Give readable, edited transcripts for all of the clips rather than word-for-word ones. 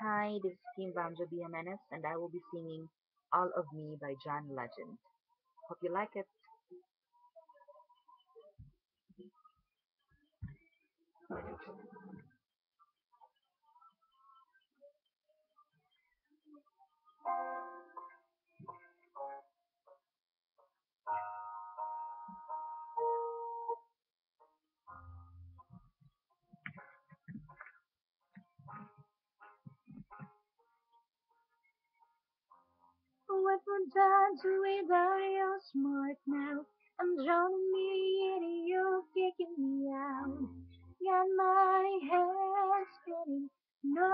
Hi, this is Kim Vanja Jimenez, and I will be singing All of Me by John Legend. Hope you like it. What would I do without your smart mouth? I'm drowning me in you, kicking me out. Got my head spinning, no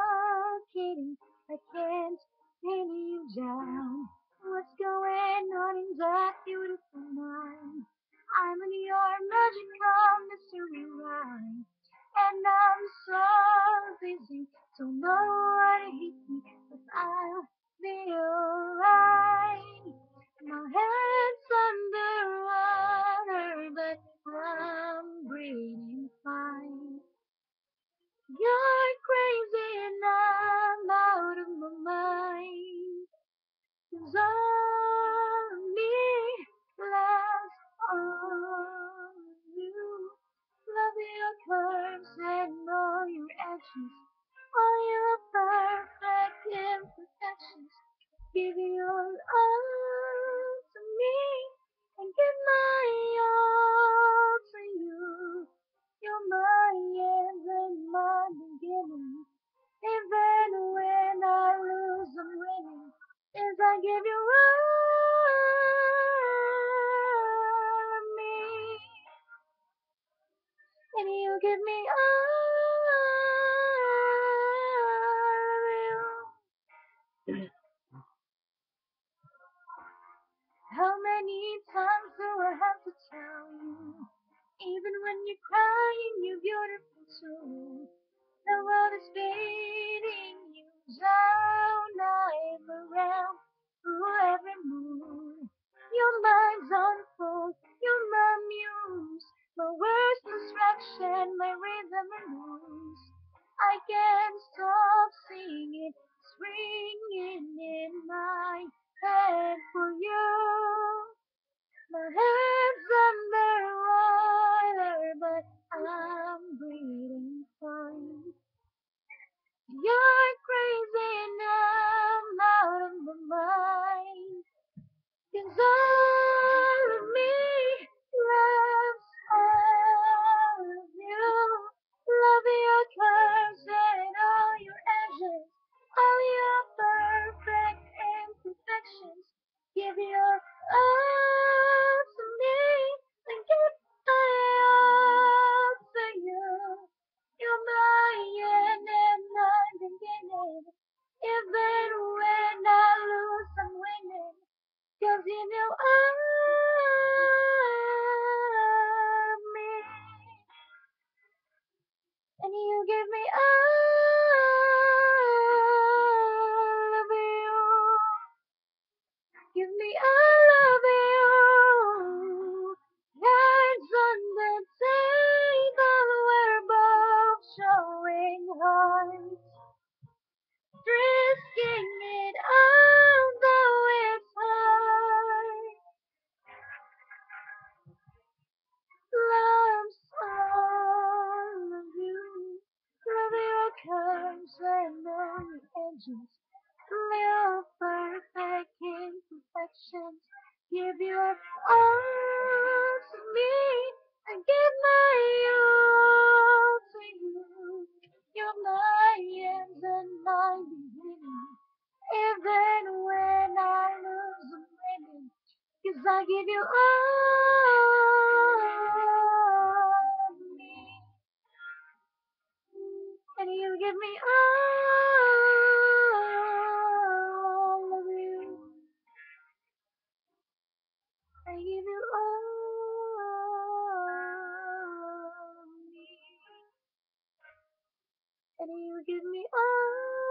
kidding, I can't pin you down. What's going on in that beautiful mind? I'm in your magical mystery ride, and I'm so busy, don't know what to hit me, but I'll be alright. My head's underwater, but I'm breathing fine. You're crazy and I'm out of my mind. 'Cause all of me loves all of you. Love your curves and all your actions, all your perfect imperfections. Give your all to me and give my all to you. You're my end and my beginning. Even when I lose, I'm winning. As I give you all of me, and you give me all of you. How many times do I have to tell you? Even when you're crying, you're beautiful too. The world is beating you down. I'm around through every mood. Your mind's on full. You're my muse. My worst distraction, my rhythm and blues. I can't stop singing, it's ringing in my head for you. My head's underwater, but I'm breathing fine. You're crazy and I'm out of my mind. 'Cause all of me loves all of you. Love your curves and all your edges, all your perfect imperfections. Give your all to me and give my all to you. You're my end and my beginning. Even when I lose, I'm winning. 'Cause you know of me, and you give me all of you. Give me all of you. Cards on the table, we're both showing hearts, risking it all, though it's hard. Loves all of you. Love your curves and all your edges. Your perfect imperfections. Give your all to me and give my all to you. You're my end and my beginning. Even when I lose, I'm winning. 'Cause I give you all of me, and you give me all of you. I give you all of me, and you give me all.